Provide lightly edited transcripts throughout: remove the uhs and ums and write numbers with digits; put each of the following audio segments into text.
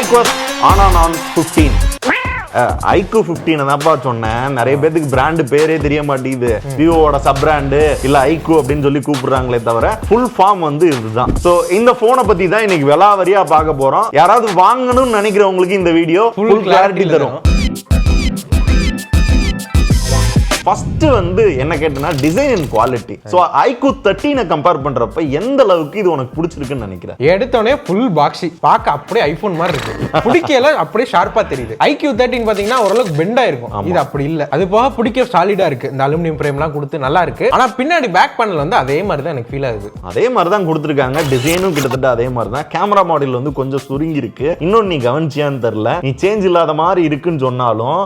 IQs ஆனான் 15 IQ 15 தான்ப்பா சொன்னேன். நிறைய பேருக்கு பிராண்ட் பேரே தெரிய மாட்டேங்குது. விவோட சப் பிராண்டு இல்ல ஐக்யூ அப்படின்னு சொல்லி கூப்பிடுறாங்களே தவிர ஃபுல் ஃபார்ம் வந்து இதுதான். சோ இந்த போனை பத்தி தான் இன்னைக்கு விலாவரியா பார்க்க போறோம். யாராவது வாங்கணும்னு நினைக்கிறவங்களுக்கு இந்த வீடியோ ஃபுல் கிளாரிட்டி தரும். ஃபர்ஸ்ட் வந்து என்ன கேட்டனா design and quality. So iQOO 13 compare பண்றப்ப எந்த அளவுக்கு இது உனக்கு பிடிச்சிருக்குன்னு நினைக்கிறேன்? எடுத்தோனே ஃபுல் பாக்ஸி பார்க்க அப்படியே ஐபோன் மாதிரி இருக்கு. பிடிக்கல அப்படியே ஷார்ப்பா தெரியுது. ஐக்யூ 13 பாத்தீங்கன்னா ஓரளவுக்கு பெண்டா இருக்கும். இது அப்படி இல்ல. அது போக பிடிக்க சாலிடா இருக்கு. இந்த அலுமினியம் ஃப்ரேம்லாம் கொடுத்து நல்லா இருக்கு. ஆனா பின்னாடி பேக் பேனல் வந்து அதே மாதிரி தான் எனக்கு ஃபீல் ஆகுது. அதே மாதிரி தான் கொடுத்துருக்காங்க. டிசைனும் கிட்டத்தட்ட அதே மாதிரி தான். கேமரா மாடல் வந்து கொஞ்சம் சுருங்கி இருக்கு. இன்னொன்னு நீ கவனிச்சியான்னு தெரியல. நீ சேஞ்ச் இல்லாத மாதிரி இருக்குன்னு சொன்னாலும்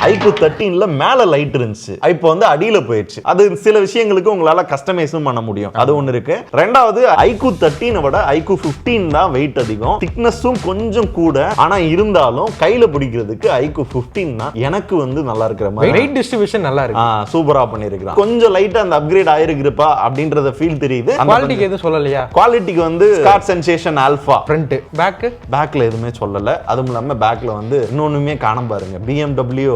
ஐக்யூ 13ல மேல லைட் இருந்துச்சு, இப்போ வந்து அடியில போயிடுச்சு. அது சில விஷயங்களுக்கு உங்களால கஸ்டமைஸும் பண்ண முடியும். அது ஒண்ணு இருக்கு. ரெண்டாவது ஐக்யூ 13 விட ஐக்யூ 15 தான் வெயிட் அதிகம், திக்னஸும் கொஞ்சம் கூட. ஆனா இருந்தாலும் கையில பிடிக்கிறதுக்கு ஐக்யூ 15 தான் எனக்கு வந்து நல்லா இருக்கிற மாதிரி. வெயிட் டிஸ்ட்ரிபியூஷன் நல்லா இருக்கு. சூப்பரா பண்ணிருக்கான். கொஞ்சம் லைட்டா அந்த அப்கிரேட் ஆயிருக்குப்பா அப்படிங்கறத ஃபீல் தெரியுது. குவாலிட்டிக்கு எதுவும் சொல்லலையா? குவாலிட்டிக்கு வந்து ஸ்காட் சென்சேஷன் ஆல்பா. ஃப்ரண்ட் பேக்ல எதுவுமே சொல்லல. அதுவும் இல்லாம பேக்ல வந்து இன்னொன்னுமே காண பாருங்க, BMW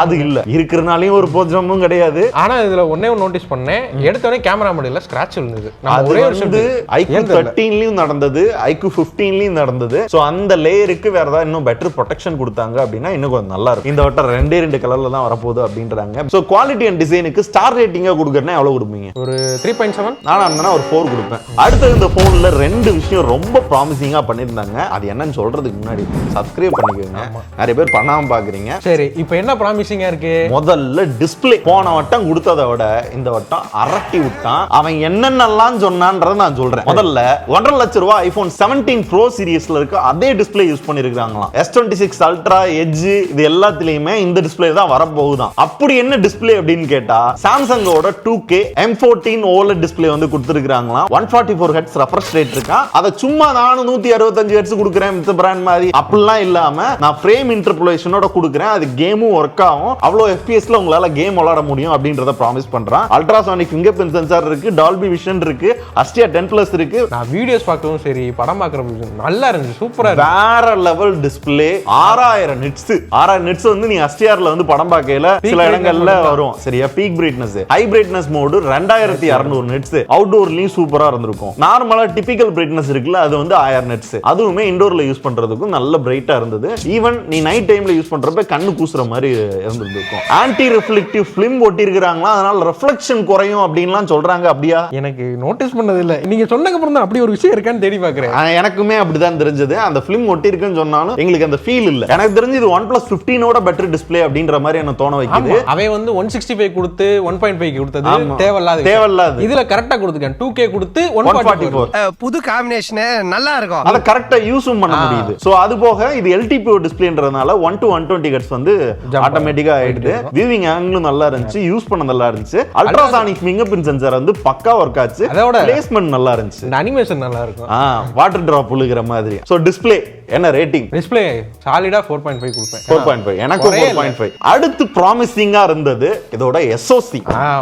அது இல்ல. இருக்கிறனாலயும் ஒரு போஜனமும் கிடையாது. ஆனா இதுல ஒண்ணே நோட்டீஸ் பண்ணேன். எடுத்தோடனே கேமரா மாடல்ல ஸ்கிராட்ச் விழுந்தது. ஒரே வந்து ஐக்யூ 13லயும் நடந்தது, ஐக்யூ 15லயும் நடந்தது. சோ அந்த லேயருக்கு வேற ஏதாவது இன்னும் பெட்டர் ப்ரொடெக்ஷன் கொடுத்தாங்க அப்படின்னா இன்னும் கொஞ்சம் நல்லா இருக்கும். இந்த வட்டம் ரெண்டு கலர்ல தான் வரப்போகுது அப்படின்றாங்க. சோ குவாலிட்டி அண்ட் டிசைனுக்கு ஸ்டார் ரேட்டிங்கா கொடுக்கறேன்னா எவ்வளவு கொடுப்பீங்க? ஒரு 3.7. நானா இருந்தா ஒரு 4 கொடுப்பேன். அடுத்து இந்த போன்ல ரெண்டு விஷயம் ரொம்ப ப்ராமிசிங்கா பண்ணிருந்தாங்க. அது என்னன்னு சொல்றதுக்கு முன்னாடி சப்ஸ்கிரைப் பண்ணிக்கோங்க. நிறைய பேர் பண்ணாம பாக்குறீங்க. சரி, இப்போ என்ன ப்ராமிசிங்கா இருக்கு? முதல்ல டிஸ்ப்ளே. போன வட்டம் கொடுத்ததை விட இந்த வட்டம் அரட்டி விட்டான். அவன் என்னென்னலாம் சொன்னான்றத நான் சொல்றேன். முதல்ல 1.5 லட்சம் ரூபாய் ஐபோன் 17 ப்ரோ சீரிஸ்ல இருக்க அதே டிஸ்ப்ளே யூஸ் பண்ணிருக்காங்களாம். S26 அல்ட்ரா எட்ஜ் இது எல்லாத்துலயுமே இந்த டிஸ்ப்ளே தான் வரப்போகுதான். அப்படி என்ன டிஸ்ப்ளே அப்படின்னு கேட்டா சாம்சங்கோட 2K M14 OLED டிஸ்ப்ளே வந்து கொடுத்திருக்காங்களாம். 144 ஹெர்ட்ஸ் ரெஃப்ரெஷ் ரேட் இருக்கா. அத சும்மா நானும் 165 ஹெர்ட்ஸ் கொடுக்குறேன் மித்த பிராண்ட் மாதிரி அப்படிலாம் இல்லாம நான் ஃப்ரேம் இன்டர்போலேஷனோட கொடுக்குறேன். அது கேமும் ஒர்க் ஆகும். அவ்வளவு FPS-ல உங்களால கேம் விளையாட முடியும் அப்படின்றத ப்ராமிஸ் பண்றான். அல்ட்ராசானிக் ஃபிங்கர் பிரிண்ட் சென்சார் இருக்கு, டால்பி விஷன் இருக்கு, Astia 10+ இருக்கு. நான் வீடியோஸ் பார்க்கவும் சரி படம் பார்க்கறப்ப நல்லா இருந்துச்சு. சூப்பரா இருக்கு. வேற லெவல் டிஸ்ப்ளே. 6000 நிட்ஸ். 6000 நிட்ஸ் வந்து நீ Astia-ல வந்து படம் பார்க்கல சில இடங்கள்ல வரும். சரியா? Peak brightness, high brightness mode 2200 nits. அவுட்டோர்லயும் சூப்பரா இருந்திருக்கும். நார்மலா டிபிக்கல் பிரைட்னஸ் இருக்குல்ல, அது வந்து 1000 நிட்ஸ். அதுவுமே இன்டோர்ல யூஸ் பண்றதுக்கும் நல்ல பிரைட்டா இருந்தது. ஈவன் நீ நைட் டைம்ல யூஸ் பண்றப்ப கண்ணு கூசுற மாதிரி இருந்திருக்கும். ஆன்டி ரிஃப்ளெக்டிவ் ஃபிலிம் ஒட்டிருக்காங்களா, அதனால ரிஃப்ளெக்ஷன் குறையும் அப்படின்லாம் சொல்றாங்க. அப்படியா? எனக்கு நோட்டீஸ் பண்ணது இல்ல. நீங்க சொன்னதுக்கு அப்புறம் தான் அப்படி ஒரு விஷயம் இருக்கான்னு தேடி பார்க்கறேன். எனக்குமே அப்படிதான் தெரிஞ்சது. அந்த ஃபிலிம் ஒட்டிருக்குன்னு சொன்னாலும் எங்களுக்கு அந்த ஃபீல் இல்ல. எனக்கு தெரிஞ்சு இது OnePlus 15ஓட பெட்டர் டிஸ்ப்ளே அப்படின்ற மாதிரி என்ன தோண வைக்குது. அவன் வந்து 165 கொடுத்து 1.5 கொடுத்தது தேவையில்லாத. இதுல கரெக்டா கொடுத்துக்கேன். 2K கொடுத்து 144. புது காம்பினேஷன் நல்லா இருக்கும். அத கரெக்ட்டா யூஸும் பண்ண முடியுது. சோ அது போக இது LTPO டிஸ்ப்ளேன்றதனால 1 to 120 ஹெர்ட்ஸ் வந்து ஆட்டோமேட்டிக்கா ஆயிடுது. வியூவிங் ஆங்கிளும் நல்லா இருந்துச்சு, யூஸ் பண்ண நல்லா இருந்துச்சு. அல்ட்ராசானிக் ஃபிங்கர் பிரிண்ட் சென்சார் வந்து பக்கா ஒர்க் ஆச்சு. அதோட பிளேஸ்மென்ட் நல்லா இருந்துச்சு. அனிமேஷன் நல்லா இருக்கும். வாட்டர் டிராப் விழுகிற மாதிரி. சோ டிஸ்ப்ளே என்ன ரேட்டிங்? டிஸ்ப்ளே சாலிடா 4.5 கொடுப்பேன். 4.5 எனக்கு 4.5. அடுத்து ப்ராமிசிங்கா இருந்தது இதோட SoC.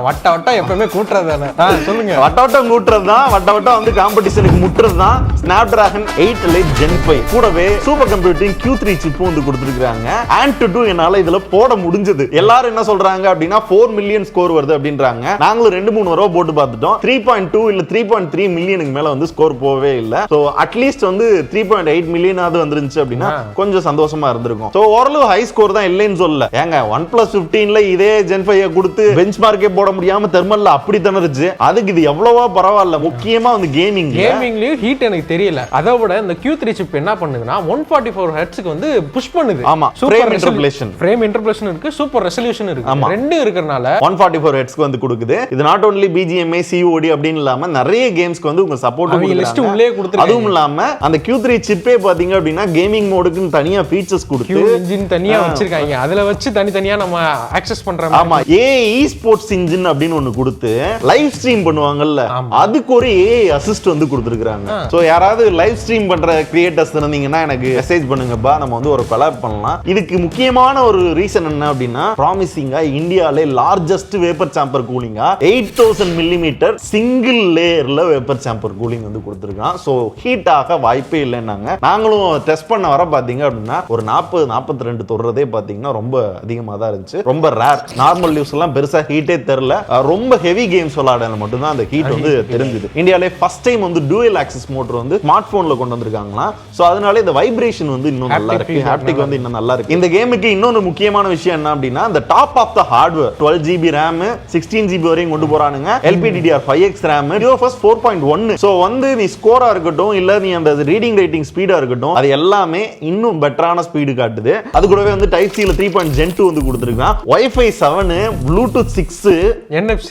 வட்ட வட்ட எப்பவுமே கூட்றதானே. சொல்லுங்க. வட்ட வட்டம் கூட்றதுதான். வட்ட வட்டம் வந்து காம்படிஷனுக்கு முட்றதுதான். Snapdragon 8 Elite Gen 5 கூடவே சூப்பர் கம்ப்யூட்டிங் Q3 சிப் வந்து கொடுத்திருக்காங்க. Antutu என்னால இதுல போட முடிஞ்சது. எல்லாரும் என்ன சொல்றாங்க அப்படின்னா 4 மில்லியன் ஸ்கோர் வருது அப்படின்றாங்க. நாங்களும் 2-3 தடவை போட்டு பார்த்துட்டோம். 3.2 இல்ல 3.3 மில்லியனுக்கு மேல வந்து ஸ்கோர் போவே இல்ல. சோ அட்லீஸ்ட் வந்து 3.8 மில்லியன் ஆவது வந்துருந்துச்சு அப்படின்னா கொஞ்சம் சந்தோஷமா இருந்திருக்கும். சோ ஓரளவு ஹை ஸ்கோர் தான் இல்லைன்னு சொல்லல. ஏங்க OnePlus 15ல இதே Gen 5 கொடுத்து பெஞ்ச் மார்க்கே போட முடியாம தெர்மல்ல அப்படி திணறுச்சு. அதுக்கு இது எவ்வளவோ பரவாயில்ல. முக்கியமா வந்து கேமிங்லயும் ஹீட் எனக்கு தெரியல. அதை விட இந்த Q3 சிப் என்ன பண்ணுதுன்னா 144 ஹெர்ட்ஸ்க்கு வந்து புஷ் பண்ணுது. ஆமா, ஃப்ரேம் இன்டர்போலேஷன். ஃப்ரேம் இன்டர்போலேஷன் இருக்கு, சூப்பர் ரெசல்யூஷன் இருக்கு. ரெண்டும் இருக்கறனால 144 ஹெர்ட்ஸ்க்கு வந்து கொடுக்குது. இது நாட் only BGMI COD அப்படினு இல்லாம நிறைய கேம்ஸ்க்கு வந்து உங்க சப்போர்ட் கொடுக்குறாங்க. அதுவும் இல்லாம அந்த Q3 சிப்பே பாத்தீங்க அப்படின்னா கேமிங் மோடுக்கு தனியா ஃபீச்சர்ஸ் கொடுத்து இன்ஜின் தனியா வச்சிருக்காங்க. அதுல வச்சு தனித்தனியா நம்ம ஆக்சஸ் பண்றோம். ஆமா, AI ஸ்போர்ட்ஸ் இன்ஜின் அப்படின்னு ஒன்னு கொடுத்து லைவ் ஸ்ட்ரீம் பண்ணுவாங்கல்ல, அதுக்கு ஒரு AI அசிஸ்ட் வந்து கொடுத்திருக்காங்க. சோ யாராவது லைவ் ஸ்ட்ரீம் பண்ற கிரியேட்டர்ஸ் இருந்தீங்கன்னா எனக்கு மெசேஜ் பண்ணுங்கப்பா, நம்ம வந்து ஒரு கொலாப் பண்ணலாம். இதுக்கு முக்கியமான ஒரு ரீசன் என்ன அப்படின்னா ப்ராமிசிங்கா இந்தியாலே லார்ஜஸ்ட் வேப்பர் சாம்பர் கூலிங்கா 8000 millimetre single லேயர்ல vapour sambar cooling வந்து கொடுத்துருக்கான். ஸோ ஹீட் ஆக வாய்ப்பே இல்லைன்னாங்க. நாங்களும் டெஸ்ட் பண்ண வர பாத்தீங்க அப்படின்னா ஒரு 40-42 தொடுறதே பாத்தீங்கன்னா ரொம்ப அதிகமாக தான் இருந்துச்சு. ரொம்ப ரேர். நார்மல் யூஸ் எல்லாம் பெருசா ஹீட்டே தெரியல. ரொம்ப ஹெவி கேம்ஸ் விளையாட மட்டும் தான் அந்த ஹீட் வந்து தெரிஞ்சுது. இந்தியாலே ஃபர்ஸ்ட் டைம் வந்து டூயல் ஆக்சிஸ் மோட்டர் வந்து ஸ்மார்ட் போன்ல கொண்டு வந்திருக்காங்களா. சோ அதனால இந்த வைப்ரேஷன் வந்து இன்னும் நல்லா இருக்கு. ஹாப்டிக் வந்து இன்னும் நல்லா இருக்கு. இந்த கேமுக்கு இன்னொரு முக்கியமான விஷயம் என்ன அப்படின்னா இந்த top of the hardware 12GB RAM 16GB வரையும் கொண்டு போறானுங்க. LPDDR5X RAM UFS 4.1. சோ வந்து நீ ஸ்கோரா இருக்கட்டும் இல்ல நீ அந்த ரீடிங் ரைட்டிங் ஸ்பீடா இருக்கட்டும் அது எல்லாமே இன்னும் பெட்டரான ஸ்பீடு காட்டுது. அது கூடவே வந்து டைப் C ல 3.Gen 2 வந்து கொடுத்திருக்கான். Wi-Fi 7 Bluetooth 6 NFC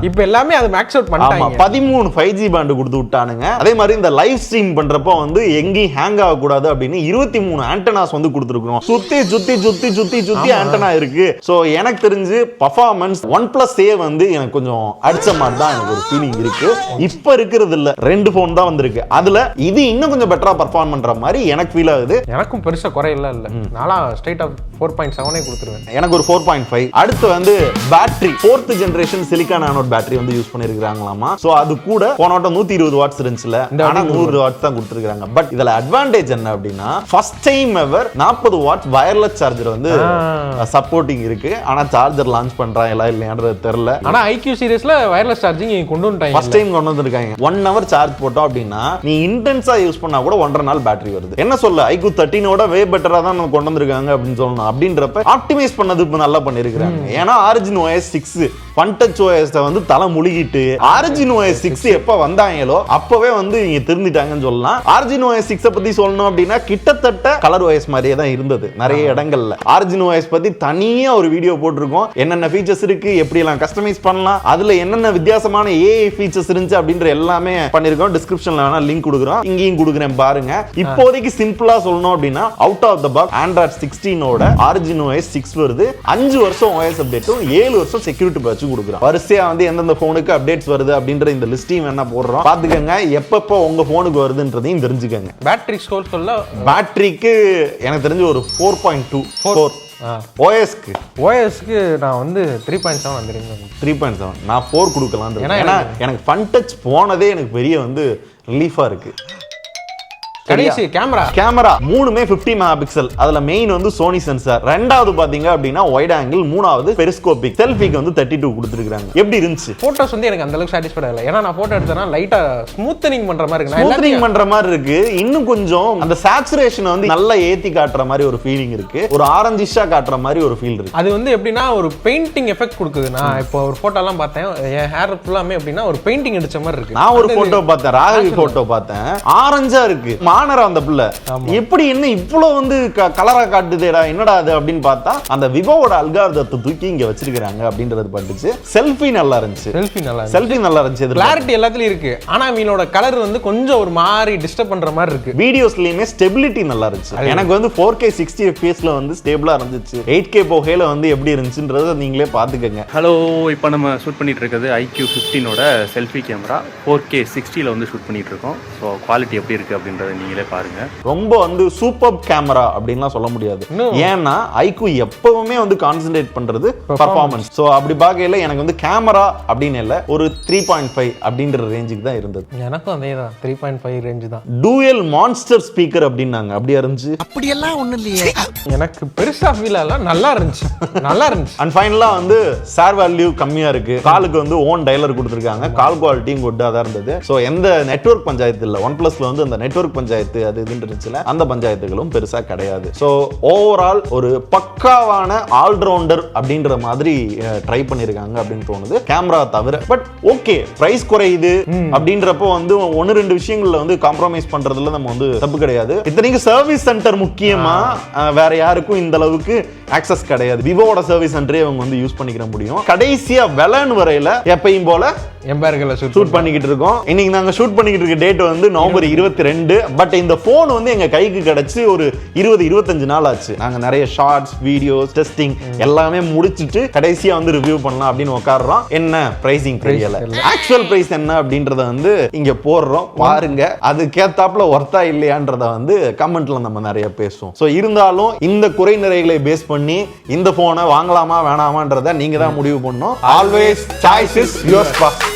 இப்போ எல்லாமே அது மேக்ஸ் அவுட் பண்ணிட்டாங்க. 13 5G பேண்ட் கொடுத்து விட்டானுங்க. அதே மாதிரி இந்த லைவ் ஸ்ட்ரீம் பண்றப்போ வந்து எங்கேயும் ஹேங் ஆக கூடாது அப்படின்னு 23 ஆண்டனாஸ் வந்து கொடுத்துருக்கோம். சுத்தி சுத்தி சுத்தி சுத்தி சுத்தி ஆண்டனா இருக்கு. சோ எனக்கு தெரிஞ்சு பர்ஃபார்மன்ஸ் OnePlus-A வந்து எனக்கு கொஞ்சம் அடிச்ச மாதிரி தான் எனக்கு ஒரு ஃபீலிங் இருக்கு. இப்ப இருக்கிறது இல்ல 2 போன் தான் வந்திருக்கு. அதுல இது இன்னும் கொஞ்சம் பெட்டரா பெர்ஃபார்ம் பண்ற மாதிரி எனக்கு ஃபீல் ஆகுது. எனக்கும் பெருசா குறை இல்ல. நானா ஸ்ட்ரைட் ஆஃப் 4.7 கொடுத்துருவேன். எனக்கு ஒரு 4.5. அடுத்து வந்து battery 4th generation silicon anode battery வந்து யூஸ் பண்ணிருக்காங்களாமா. சோ அது கூட போன வட்டம் 120 வாட்ஸ் இருந்துச்சுல, ஆனா 100 வாட்ஸ் தான் கொடுத்திருக்காங்க. பட் இதுல அட்வான்டேஜ் என்ன அப்படின்னா first time ever 40 watts wireless charger வந்து சப்போர்ட்டிங் இருக்கு. ஆனா சார்ஜர் லான்ச் பண்றாங்களா இல்லையான்றது தெரியல. ஆனா IQ சீரிஸ்ல வயர்லெஸ் சார்ஜிங் கொண்டு வந்துட்டாங்க. ஃபர்ஸ்ட் டைம் கொண்டு வந்திருக்காங்க. 1 hour சார்ஜ் போட்டோம் அப்படின்னா நீ இன்டென்ஸா யூஸ் பண்ணா கூட 1.5 நாள் பேட்டரி வருது. என்ன சொல்ல IQ 13ஓட வே பெட்டரா தான் கொண்டு வந்திருக்காங்க அப்படின்னு சொல்லணும். அப்படின்றப்ப ஆப்டிமைஸ் பண்ணது இப்ப நல்லா பண்ணிருக்காங்க. ஏன்னா Origin OS 6 FunTouch OS வந்து தலை முழுகிட்டு Origin OS 6 எப்ப வந்தாங்களோ அப்பவே வந்து நீங்க திருந்திட்டாங்கன்னு சொல்லலாம். Origin OS 6 பத்தி சொல்லணும் அப்படின்னா கிட்டத்தட்ட கலர் OS மாதிரியே தான் இருந்தது நிறைய இடங்கள்ல. Origin OS பத்தி தனியா ஒரு வீடியோ போட்டிருக்கோம். என்னென்ன ஃபீச்சர்ஸ் இருக்கு, எப்படி எல்லாம் கஸ்டமைஸ் பண்ணலாம், அதுல என்னென்ன வித்தியாசமான AI ஃபீச்சர்ஸ் இருந்துச்சு அப்படின்ற எல்லாமே பண்ணிருக்கோம். டிஸ்கிரிப்ஷன்ல வேணா லிங்க் கொடுக்குறோம், இங்கேயும் கொடுக்குறேன் பாருங்க. இப்போதைக்கு சிம்பிளா சொல்லணும் அப்படின்னா out of the box Android 16ஓட Origin OS 6 வருது. 5 வருஷம் OS அப்டேட்டும் 7 வருஷம் செக்யூரிட்டி பேட்ச் கொடுக்குறோம். வரிசையா வந்து எந்தெந்த போனுக்கு அப்டேட்ஸ் வருது அப்படின்ற இந்த லிஸ்டையும் வேணா போடுறோம். பாத்துக்கங்க எப்பப்போ உங்க போனுக்கு வருதுன்றதையும் தெரிஞ்சுக்கங்க. பேட்டரி ஸ்கோர் சொல்ல பேட்டரிக்கு எனக்கு தெரிஞ்சு ஒரு 4.2 OSக்கு நான் வந்து 3.7 வந்துருக்கேன். 3.7 நான் 4 கொடுக்கலாம். ஏன்னா எனக்கு FunTouch போனதே எனக்கு பெரிய வந்து ரிலீஃபா இருக்கு. கடைசி கேமரா மூணுமே 50 மெகாபிக்சல். அதுல மெயின் வந்து சோனி சென்சார். ரெண்டாவது பாத்தீங்க அப்படின்னா வைட் ஆங்கிள், மூணாவது பெரிஸ்கோபிக். செல்ஃபிக்கு வந்து 32 கொடுத்திருக்காங்க. எப்படி இருந்துச்சு? போட்டோஸ் வந்து எனக்கு அந்த அளவுக்கு சாட்டிஸ்ஃபைட் ஆகல. ஏன்னா நான் போட்டோ எடுத்தேனா லைட்டா ஸ்மூத்தனிங் பண்ற மாதிரி இருக்கு. ஸ்மூத்தனிங் பண்ற மாதிரி இருக்கு. இன்னும் கொஞ்சம் அந்த சேச்சுரேஷன் வந்து நல்லா ஏத்தி காட்டுற மாதிரி ஒரு ஃபீலிங் இருக்கு. ஒரு ஆரஞ்சிஷா காட்டுற மாதிரி ஒரு ஃபீல் இருக்கு. அது வந்து எப்படின்னா ஒரு பெயிண்டிங் எஃபெக்ட் கொடுக்குது. நான் இப்போ ஒரு போட்டோ எல்லாம் பார்த்தேன், என் ஹேர் ஃபுல்லாமே எப்படின்னா ஒரு பெயிண்டிங் அடிச்ச மாதிரி இருக்கு. நான் ஒரு போட்டோ பார்த்தேன், ராகவி போட்டோ பார்த்தேன், ஆரஞ்சா இருக்கு. மானரா அந்த பிள்ளை எப்படி என்ன இவ்வளவு வந்து கலரா காட்டுதேடா என்னடா அது அப்படின்னு பார்த்தா அந்த விவோவோட அல்காரிதத்தை தூக்கி இங்க வச்சிருக்காங்க அப்படின்றது பட்டுச்சு. செல்ஃபி நல்லா இருந்துச்சு. செல்ஃபி நல்லா இருந்துச்சு. கிளாரிட்டி எல்லாத்துலயும் இருக்கு. ஆனா மீனோட கலர் வந்து கொஞ்சம் ஒரு மாதிரி டிஸ்டர்ப் பண்ற மாதிரி இருக்கு. வீடியோஸ்லயுமே ஸ்டெபிலிட்டி நல்லா இருந்துச்சு. எனக்கு வந்து 4K 60 fps ல வந்து ஸ்டேபிளா இருந்துச்சு. 8K போகையில வந்து எப்படி இருந்துச்சுன்றதை நீங்களே பாத்துக்கங்க. ஹலோ, இப்போ நம்ம ஷூட் பண்ணிட்டு இருக்கிறது IQ 15ஓட செல்ஃபி கேமரா 4K 60ல வந்து ஷூட் பண்ணிட்டு இருக்கோம். ஸோ குவாலிட்டி எப்படி இருக்கு அப்படின்றத நீங்களே பாருங்க. ரொம்ப வந்து சூப்பர் கேமரா அப்படின்லாம் சொல்ல முடியாது. ஏன்னா IQ எப்பவுமே வந்து கான்சென்ட்ரேட் பண்றது பெர்ஃபார்மன்ஸ். சோ அப்படி பார்க்கையில எனக்கு வந்து கேமரா அப்படின்னு இல்ல ஒரு 3.5 அப்படின்ற ரேஞ்சுக்கு தான் இருந்தது. எனக்கும் அதே தான் 3.5 ரேஞ்ச் தான். டூயல் மான்ஸ்டர் ஸ்பீக்கர் அப்படின்னாங்க. அப்படியே இருந்துச்சு. அப்படியெல்லாம் ஒண்ணு இல்லையே. எனக்கு பெருசா ஃபீல் ஆகல. நல்லா இருந்துச்சு. நல்லா இருந்துச்சு. அண்ட் ஃபைனலா வந்து ஷேர் வேல்யூ கம்மியா இருக்கு. காலுக்கு வந்து ஓன் டைலர் கொடுத்திருக்காங்க. கால் குவாலிட்டியும் குட்டா தான் இருந்தது. சோ எந்த நெட்வொர்க் பஞ்சாயத்து இல்ல. OnePlusல வந்து அந்த நெட்வொர்க் பஞ்சாயத்து அது இதுன்னு இருந்துச்சுல, அந்த பஞ்சாயத்துகளும் பெருசா கிடையாது. சோ ஓவரால் ஒரு பக்காவான ஆல்ரவுண்டர் அப்படின்ற மாதிரி ட்ரை பண்ணிருக்காங்க அப்படின்னு தோணுது கேமரா தவிர. பட் ஓகே, பிரைஸ் குறையுது அப்படின்றப்போ வந்து 1-2 விஷயங்கள்ல வந்து காம்ப்ரமைஸ் பண்றதுல நம்ம வந்து தப்பு கிடையாது. இத்தனைக்கு சர்வீஸ் சென்டர் முக்கியமா வேற யாருக்கும் இந்த அளவுக்கு ஆக்சஸ் கிடையாது. விவோட சர்வீஸ் சென்டரே அவங்க வந்து யூஸ் பண்ணிக்கிற முடியும். கடைசியா வெலன் வரையில எப்பயும் போல எம்பர்களை ஷூட் பண்ணிக்கிட்டு இருக்கோம். இன்னைக்கு நாங்க ஷூட் பண்ணிக்கிட்டு இருக்க டேட் வந்து நவம்பர் 22. பட் இந்த போன் வந்து எங்க கைக்கு கிடைச்சு ஒரு 20-25 நாள் ஆச்சு. நாங்க நிறைய ஷார்ட்ஸ், வீடியோஸ், டெஸ்டிங் எல்லாமே முடிச்சிட்டு கடைசியா வந்து ரிவ்யூ பண்ணலாம் அப்படின்னு உட்கார்றோம். என்ன பிரைசிங் தெரியல, ஆக்சுவல் பிரைஸ் என்ன அப்படின்றத வந்து இங்க போடுறோம் பாருங்க. அதுக்கேத்தாப்புல ஒர்த்தா இல்லையான்றத வந்து கமெண்ட்ல நம்ம நிறைய பேசுவோம். சோ இருந்தாலும் இந்த குறை நிறைகளை பேஸ் பண்ணி இந்த போனை வாங்கலாமா வேணாமான்றத நீங்க தான் முடிவு பண்ணணும். Always choice is yours.